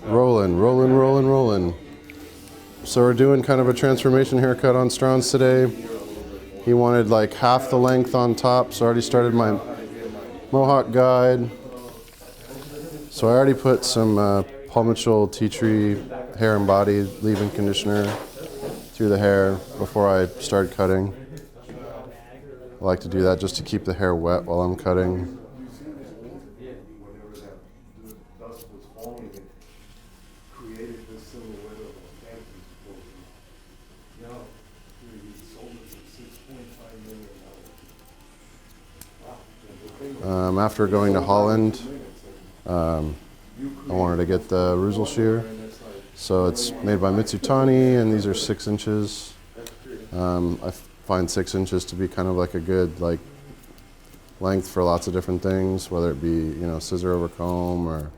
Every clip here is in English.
Rolling, rolling, rolling, rolling. So we're doing kind of a transformation haircut on Strauss today. He wanted like half the length on top, so I already started my Mohawk guide. So I already put some Paul Mitchell tea tree hair and body leave-in conditioner through the hair before I start cutting. I like to do that just to keep the hair wet while I'm cutting. After going to Holland, I wanted to get the Reuzel shear. So it's made by Mitsutani, and these are 6 inches. I find 6 inches to be kind of like a good length for lots of different things, whether it be scissor over comb or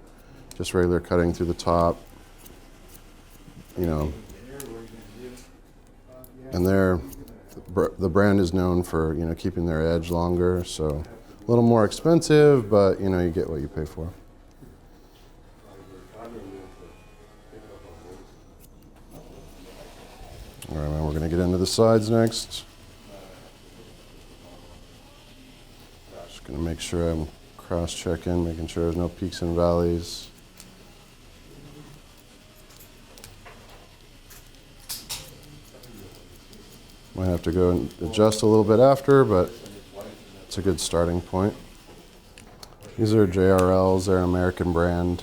just regular cutting through the top. And the brand is known for keeping their edge longer, so a little more expensive, but you get what you pay for. All right, man, we're going to get into the sides next. Just going to make sure I'm cross-checking, making sure there's no peaks and valleys. Might have to go and adjust a little bit after, but it's a good starting point. These are JRLs, they're an American brand,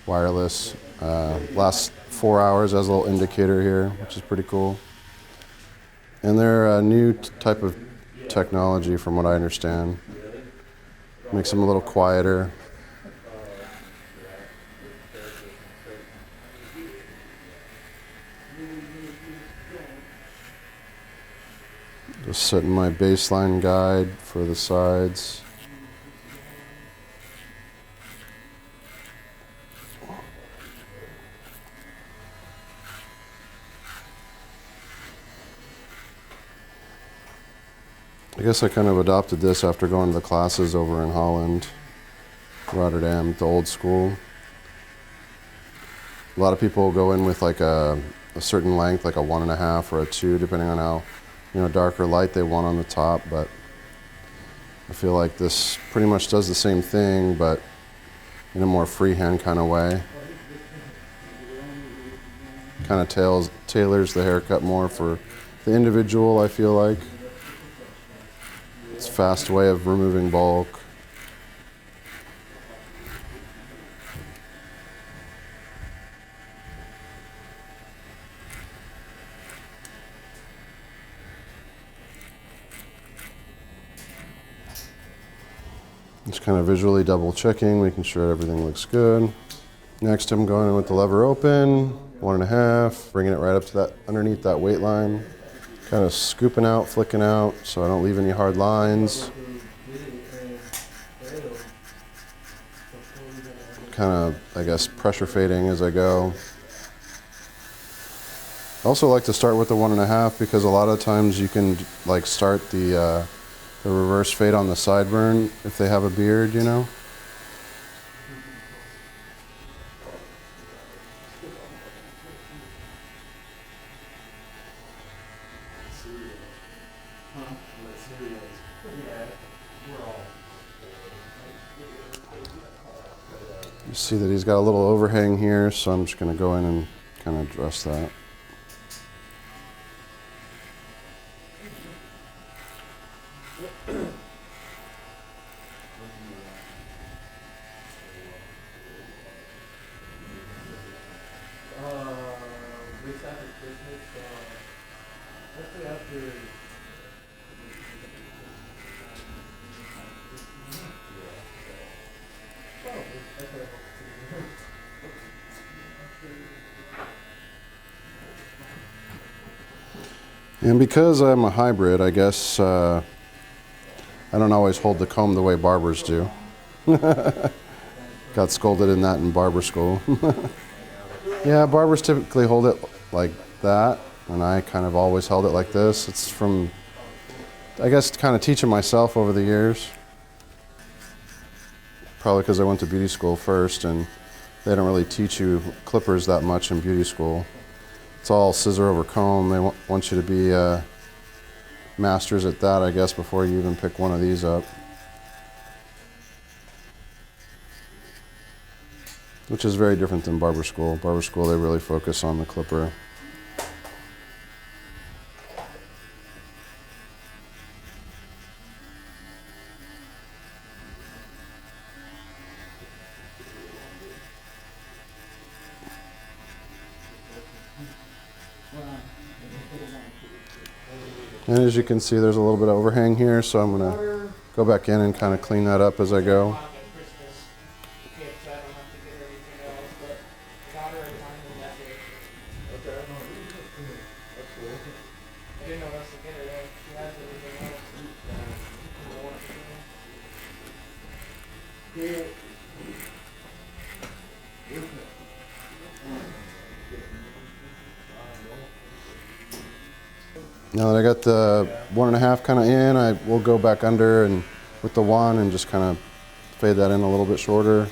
wireless. Lasts 4 hours as a little indicator here, which is pretty cool. And they're a new type of technology from what I understand. Makes them a little quieter. Just setting my baseline guide for the sides. I guess I kind of adopted this after going to the classes over in Holland, Rotterdam, the old school. A lot of people go in with like a certain length, like a 1.5 or a 2, depending on how dark or light they want on the top, but I feel like this pretty much does the same thing, but in a more freehand kind of way. Kind of tailors the haircut more for the individual, I feel like. It's a fast way of removing bulk. Just kind of visually double checking, making sure everything looks good. Next, I'm going in with the lever open, 1.5, bringing it right up to that, underneath that weight line. Kind of scooping out, flicking out, so I don't leave any hard lines. Kind of, I guess, pressure fading as I go. I also like to start with the 1.5 because a lot of times you can start the reverse fade on the sideburn if they have a beard, You see that he's got a little overhang here, so I'm just going to go in and kind of address that. And because I'm a hybrid, I guess I don't always hold the comb the way barbers do. Got scolded in that in barber school. Yeah, barbers typically hold it like that, and I kind of always held it like this. It's from, I guess, kind of teaching myself over the years. Probably because I went to beauty school first and they don't really teach you clippers that much in beauty school. It's all scissor over comb. They want you to be masters at that, I guess, before you even pick one of these up. Which is very different than barber school. Barber school, they really focus on the clipper. And as you can see, there's a little bit of overhang here, so I'm gonna go back in and kind of clean that up as I go. Now that I got the 1.5 kind of in, I will go back under and with the wand and just kind of fade that in a little bit shorter.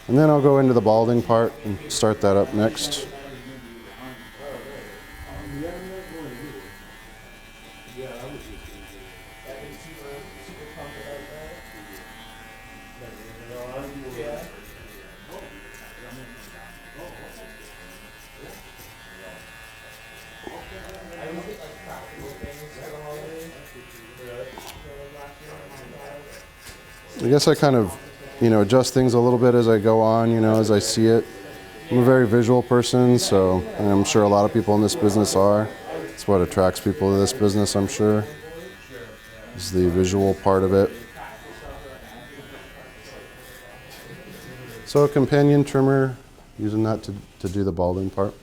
And then I'll go into the balding part and start that up next. I guess I kind of, adjust things a little bit as I go on, as I see it. I'm a very visual person, so and I'm sure a lot of people in this business are. It's what attracts people to this business, I'm sure, is the visual part of it. So a companion trimmer, using that to do the balding part.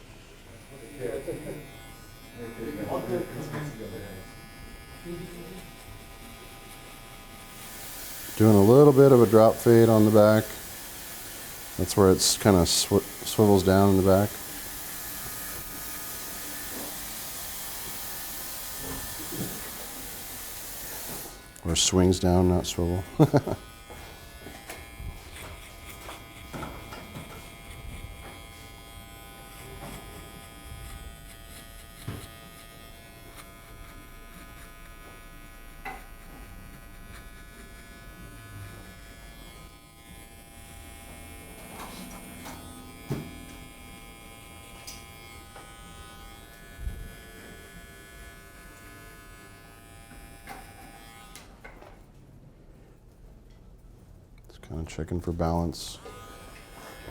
Doing a little bit of a drop fade on the back. That's where it's kind of swivels down in the back. Or swings down, not swivel. Kind of checking for balance.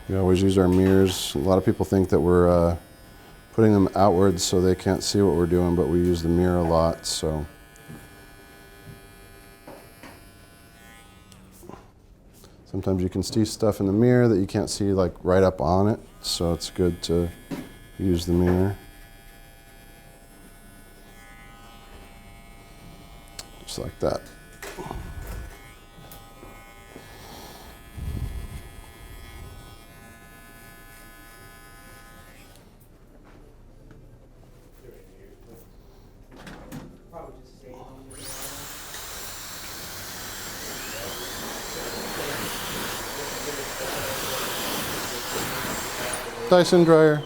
We always use our mirrors. A lot of people think that we're putting them outwards so they can't see what we're doing, but we use the mirror a lot. So sometimes you can see stuff in the mirror that you can't see like right up on it, so it's good to use the mirror. Just like that. Dyson dryer.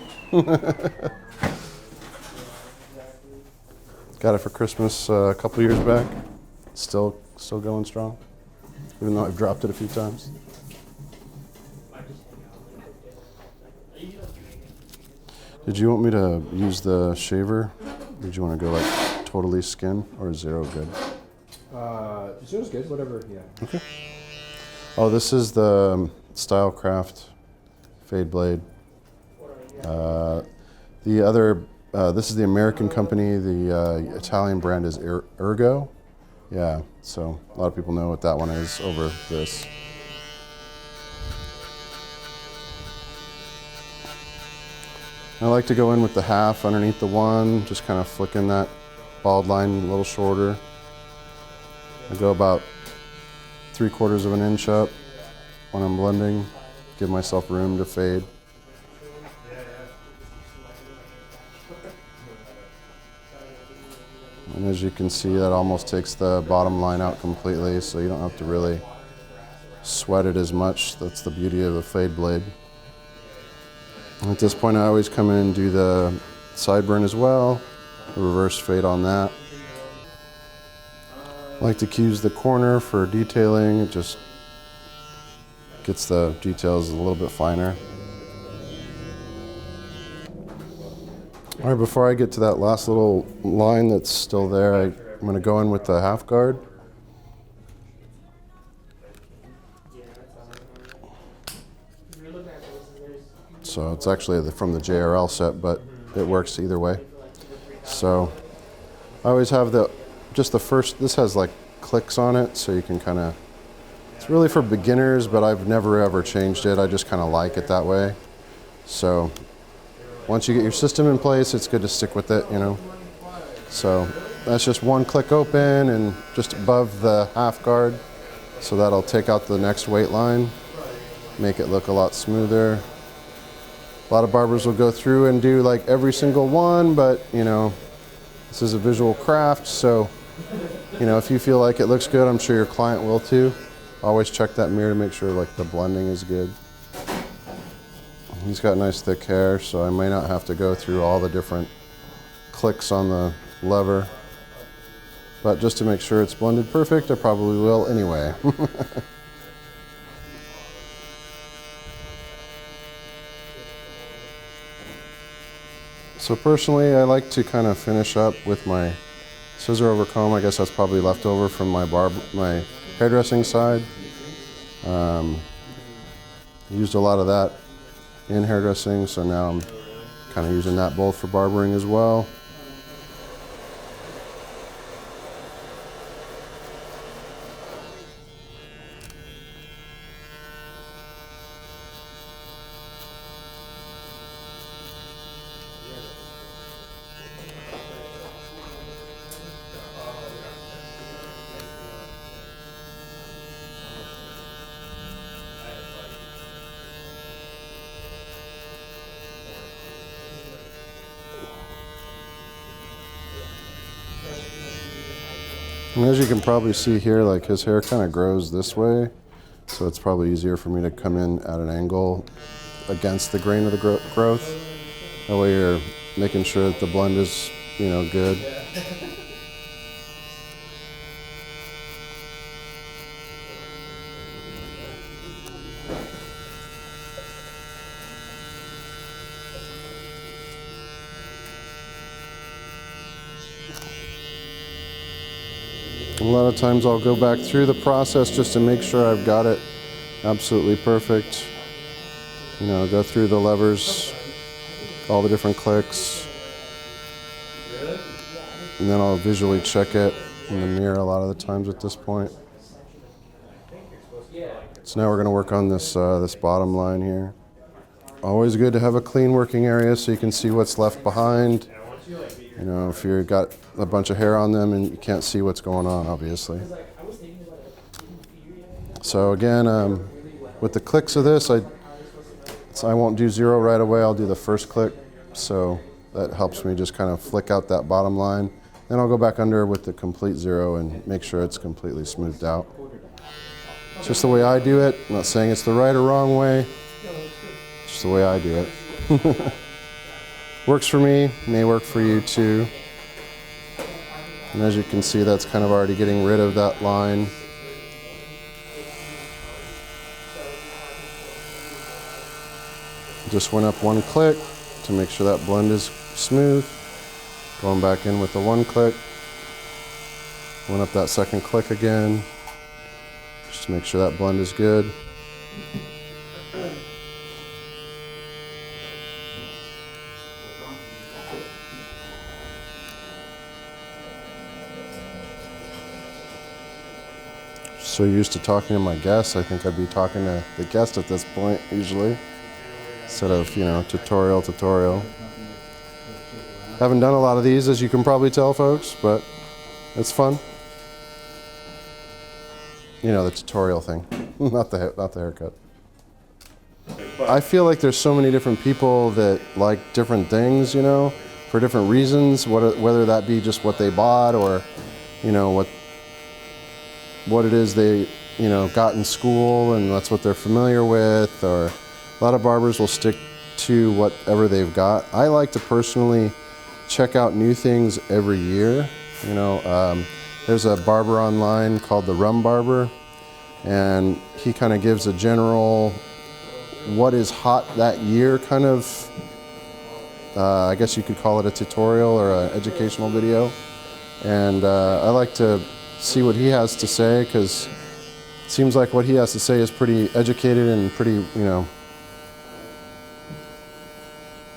Got it for Christmas a couple years back. Still going strong, even though I've dropped it a few times. Did you want me to use the shaver? Did you want to go like totally skin, or is zero good? Zero's good, whatever, yeah. Okay. Oh, this is the Stylecraft fade blade. This is the American company. The Italian brand is Ergo. Yeah, so a lot of people know what that one is over this. I like to go in with the half underneath the one, just kind of flicking that bald line a little shorter. I go about 3/4 of an inch up when I'm blending, give myself room to fade. And as you can see, that almost takes the bottom line out completely, so you don't have to really sweat it as much. That's the beauty of the fade blade. At this point, I always come in and do the sideburn as well, the reverse fade on that. I like to use the corner for detailing. It just gets the details a little bit finer. All right, before I get to that last little line that's still there, I'm going to go in with the half guard. So it's actually from the JRL set, but it works either way. So I always have just the first, this has like clicks on it, so you can kind of, it's really for beginners, but I've never ever changed it. I just kind of like it that way. So once you get your system in place, it's good to stick with it, you know. So that's just one click open and just above the half guard. So that'll take out the next weight line, make it look a lot smoother. A lot of barbers will go through and do like every single one, but you know, this is a visual craft, so you know, if you feel like it looks good, I'm sure your client will too. Always check that mirror to make sure like the blending is good. He's got nice thick hair, so I may not have to go through all the different clicks on the lever. But just to make sure it's blended perfect, I probably will anyway. So personally, I like to kind of finish up with my scissor over comb. I guess that's probably left over from my hairdressing side. Used a lot of that in hairdressing, so now I'm kind of using that both for barbering as well. And as you can probably see here, like his hair kind of grows this way, so it's probably easier for me to come in at an angle against the grain of the growth. That way you're making sure that the blend is, you know, good. A lot of times I'll go back through the process just to make sure I've got it absolutely perfect. You know, go through the levers, all the different clicks, and then I'll visually check it in the mirror a lot of the times at this point. So now we're going to work on this this bottom line here. Always good to have a clean working area so you can see what's left behind. You know, if you've got a bunch of hair on them and you can't see what's going on, obviously. So again, with the clicks of this, I won't do zero right away. I'll do the first click, so that helps me just kind of flick out that bottom line. Then I'll go back under with the complete zero and make sure it's completely smoothed out. It's just the way I do it. I'm not saying it's the right or wrong way. It's just the way I do it. Works for me, may work for you too. And as you can see, that's kind of already getting rid of that line. Just went up one click to make sure that blend is smooth. Going back in with the one click. Went up that second click again, just to make sure that blend is good. So used to talking to my guests, I think I'd be talking to the guest at this point usually, instead of, you know, tutorial. Haven't done a lot of these, as you can probably tell, folks, but it's fun. You know, the tutorial thing, not the haircut. I feel like there's so many different people that like different things, you know, for different reasons, whether that be just what they bought or, you know, what it is they, you know, got in school and that's what they're familiar with, or a lot of barbers will stick to whatever they've got. I like to personally check out new things every year. You know, there's a barber online called the Rum Barber, and he kind of gives a general what is hot that year kind of, I guess you could call it a tutorial or an educational video. And I like to see what he has to say, because it seems like what he has to say is pretty educated and pretty, you know,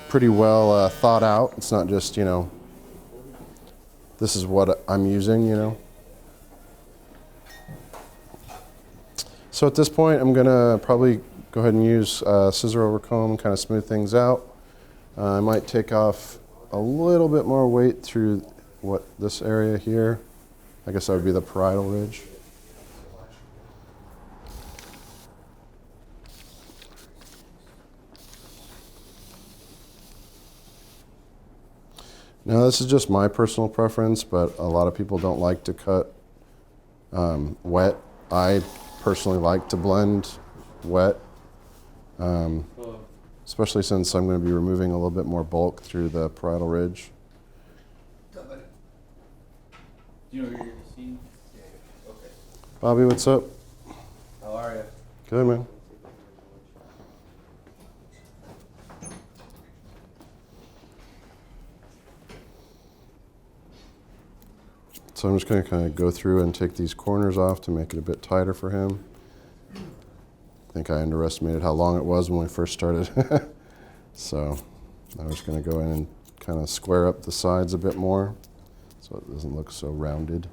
pretty well thought out. It's not just, you know, this is what I'm using, you know. So at this point, I'm gonna probably go ahead and use scissor over comb, kind of smooth things out. I might take off a little bit more weight through this area here. I guess that would be the parietal ridge. Now this is just my personal preference, but a lot of people don't like to cut wet. I personally like to blend wet, especially since I'm going to be removing a little bit more bulk through the parietal ridge. Do you know who you're seeing? Yeah. Okay. Bobby, what's up? How are you? Good, man. So I'm just going to kind of go through and take these corners off to make it a bit tighter for him. I think I underestimated how long it was when we first started. So I'm just going to go in and kind of square up the sides a bit more so it doesn't look so rounded.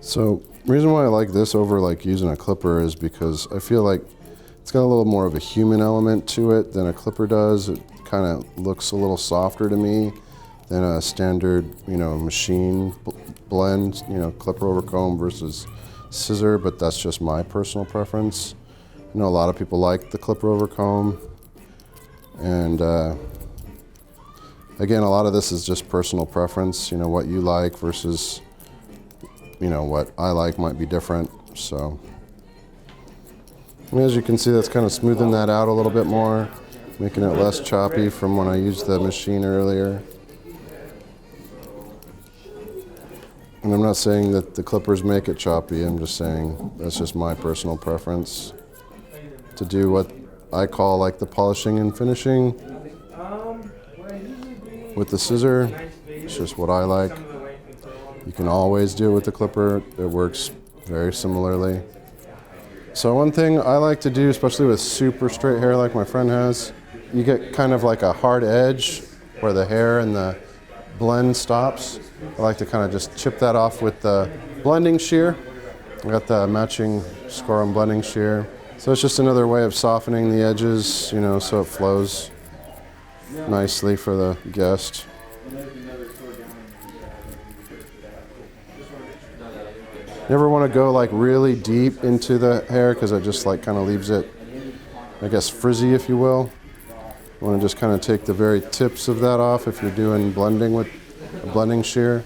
So reason why I like this over like using a clipper is because I feel like it's got a little more of a human element to it than a clipper does. It kind of looks a little softer to me than a standard, you know, machine blend, you know, clipper over comb versus scissor, but that's just my personal preference. I know a lot of people like the clipper over comb, and again, a lot of this is just personal preference, you know, what you like versus, you know, what I like might be different. So and as you can see, that's kind of smoothing that out a little bit more, making it less choppy from when I used the machine earlier. And I'm not saying that the clippers make it choppy, I'm just saying that's just my personal preference to do what I call like the polishing and finishing with the scissor. It's just what I like. You can always do it with the clipper. It works very similarly. So one thing I like to do, especially with super straight hair like my friend has, you get kind of like a hard edge where the hair and the blend stops. I like to kind of just chip that off with the blending shear. I got the matching Scorum blending shear. So it's just another way of softening the edges, you know, so it flows nicely for the guest. Never want to go like really deep into the hair because it just like kind of leaves it, I guess, frizzy, if you will. You want to just kind of take the very tips of that off if you're doing blending with a blending shear.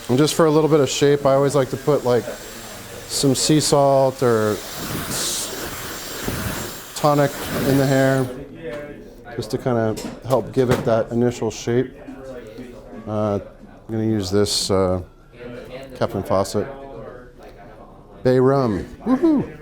And just for a little bit of shape, I always like to put like some sea salt or tonic in the hair, just to kind of help give it that initial shape. I'm going to use this Captain Fawcett Bay Rum. Woohoo!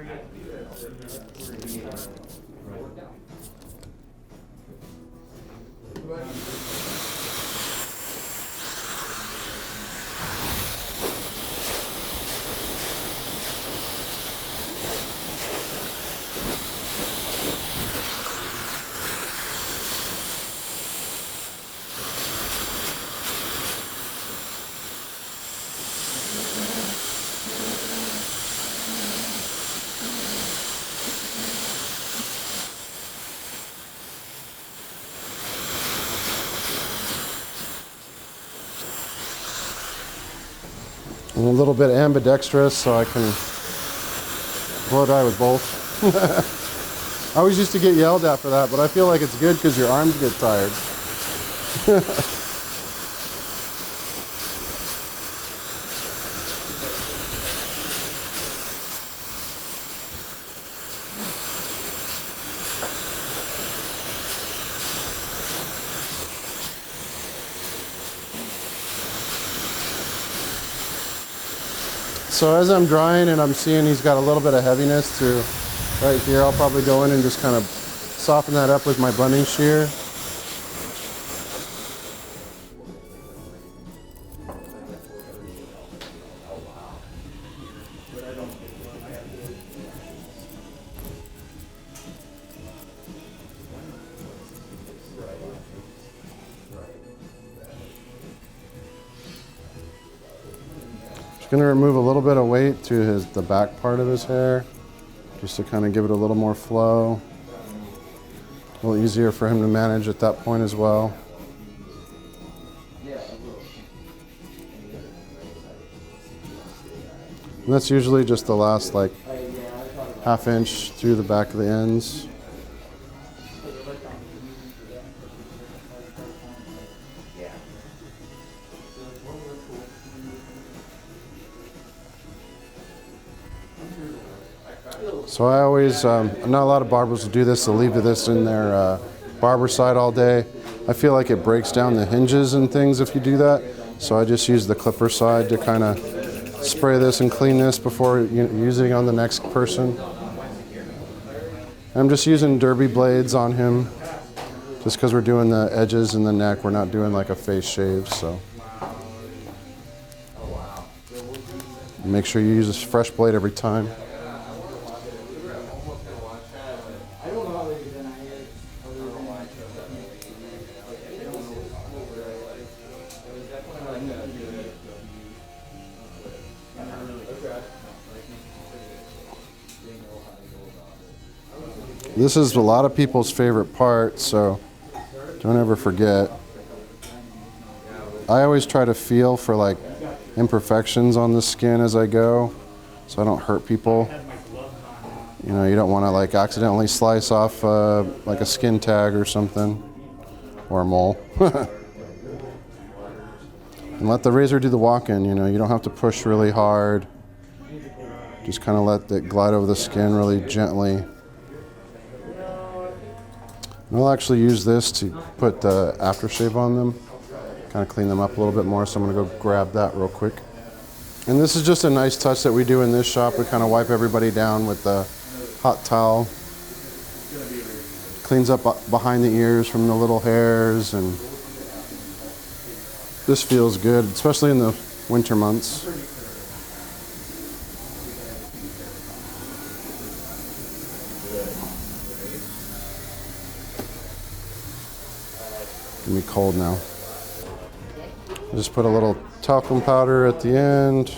I'm a little bit ambidextrous, so I can blow dry with both. I always used to get yelled at for that, but I feel like it's good because your arms get tired. So as I'm drying and I'm seeing he's got a little bit of heaviness through right here, I'll probably go in and just kind of soften that up with my blending shear. Going to remove a little bit of weight to the back part of his hair, just to kind of give it a little more flow. A little easier for him to manage at that point as well. And that's usually just the last like ½ inch through the back of the ends. So I always, not a lot of barbers will do this, they'll leave this in their barber side all day. I feel like it breaks down the hinges and things if you do that. So I just use the clipper side to kind of spray this and clean this before using on the next person. I'm just using derby blades on him, just because we're doing the edges and the neck. We're not doing like a face shave, so. Make sure you use a fresh blade every time. This is a lot of people's favorite part, so don't ever forget. I always try to feel for like imperfections on the skin as I go, so I don't hurt people. You know, you don't want to like accidentally slice off like a skin tag or something, or a mole. And let the razor do the walk-in, you know, you don't have to push really hard. Just kind of let it glide over the skin really gently. And I'll actually use this to put the aftershave on them, kind of clean them up a little bit more, so I'm going to go grab that real quick. And this is just a nice touch that we do in this shop. We kind of wipe everybody down with the hot towel. Cleans up behind the ears from the little hairs, and this feels good, especially in the winter months. Gonna be cold now. Just put a little talcum powder at the end.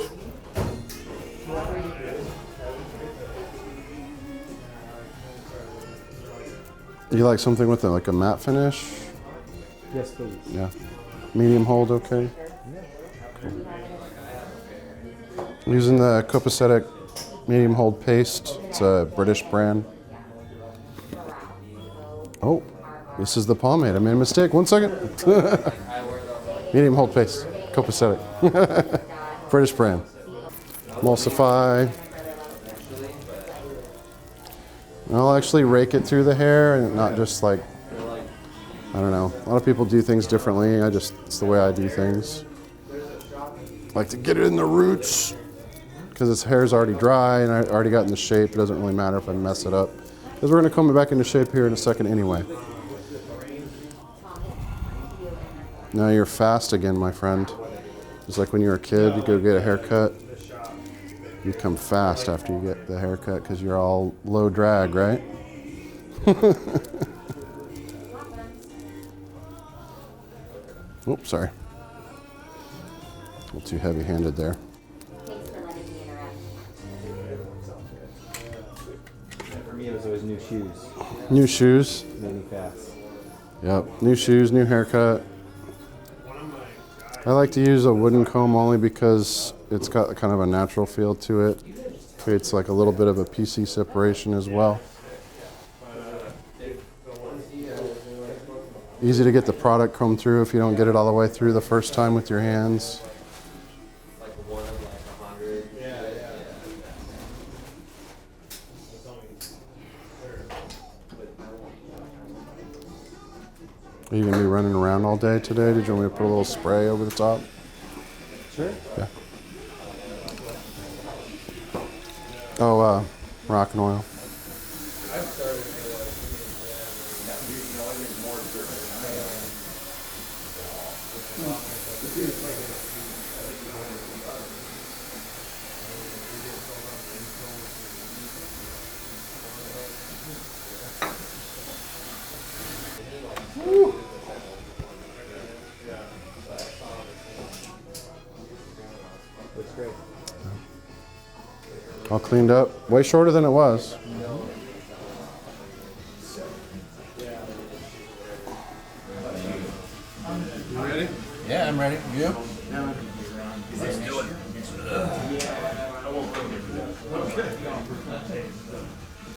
You like something with like a matte finish? Yes, please. Yeah. Medium hold, okay? Cool. I'm using the copacetic medium hold paste. It's a British brand. Oh. This is the pomade. I made a mistake. 1 second. Medium hold paste. Copacetic. British brand. Emulsify. And I'll actually rake it through the hair and not just like, I don't know. A lot of people do things differently. It's the way I do things. I like to get it in the roots because its hair's already dry and I already got in the shape. It doesn't really matter if I mess it up because we're going to comb it back into shape here in a second anyway. Now you're fast again, my friend. It's like when you were a kid, you go get a haircut. You come fast after you get the haircut because you're all low drag, right? Oops, sorry. A little too heavy-handed there. For me, it was always new shoes. New shoes. Made me fast. Yep, new shoes, new haircut. I like to use a wooden comb only because it's got kind of a natural feel to it. Creates like a little bit of a PC separation as well. Easy to get the product come through if you don't get it all the way through the first time with your hands. Are you going to be running around all day today? Did you want me to put a little spray over the top? Sure. Yeah. Oh, rock and oil. Looks great. All cleaned up. Way shorter than it was. You ready? Yeah, I'm ready. You? Yeah, man.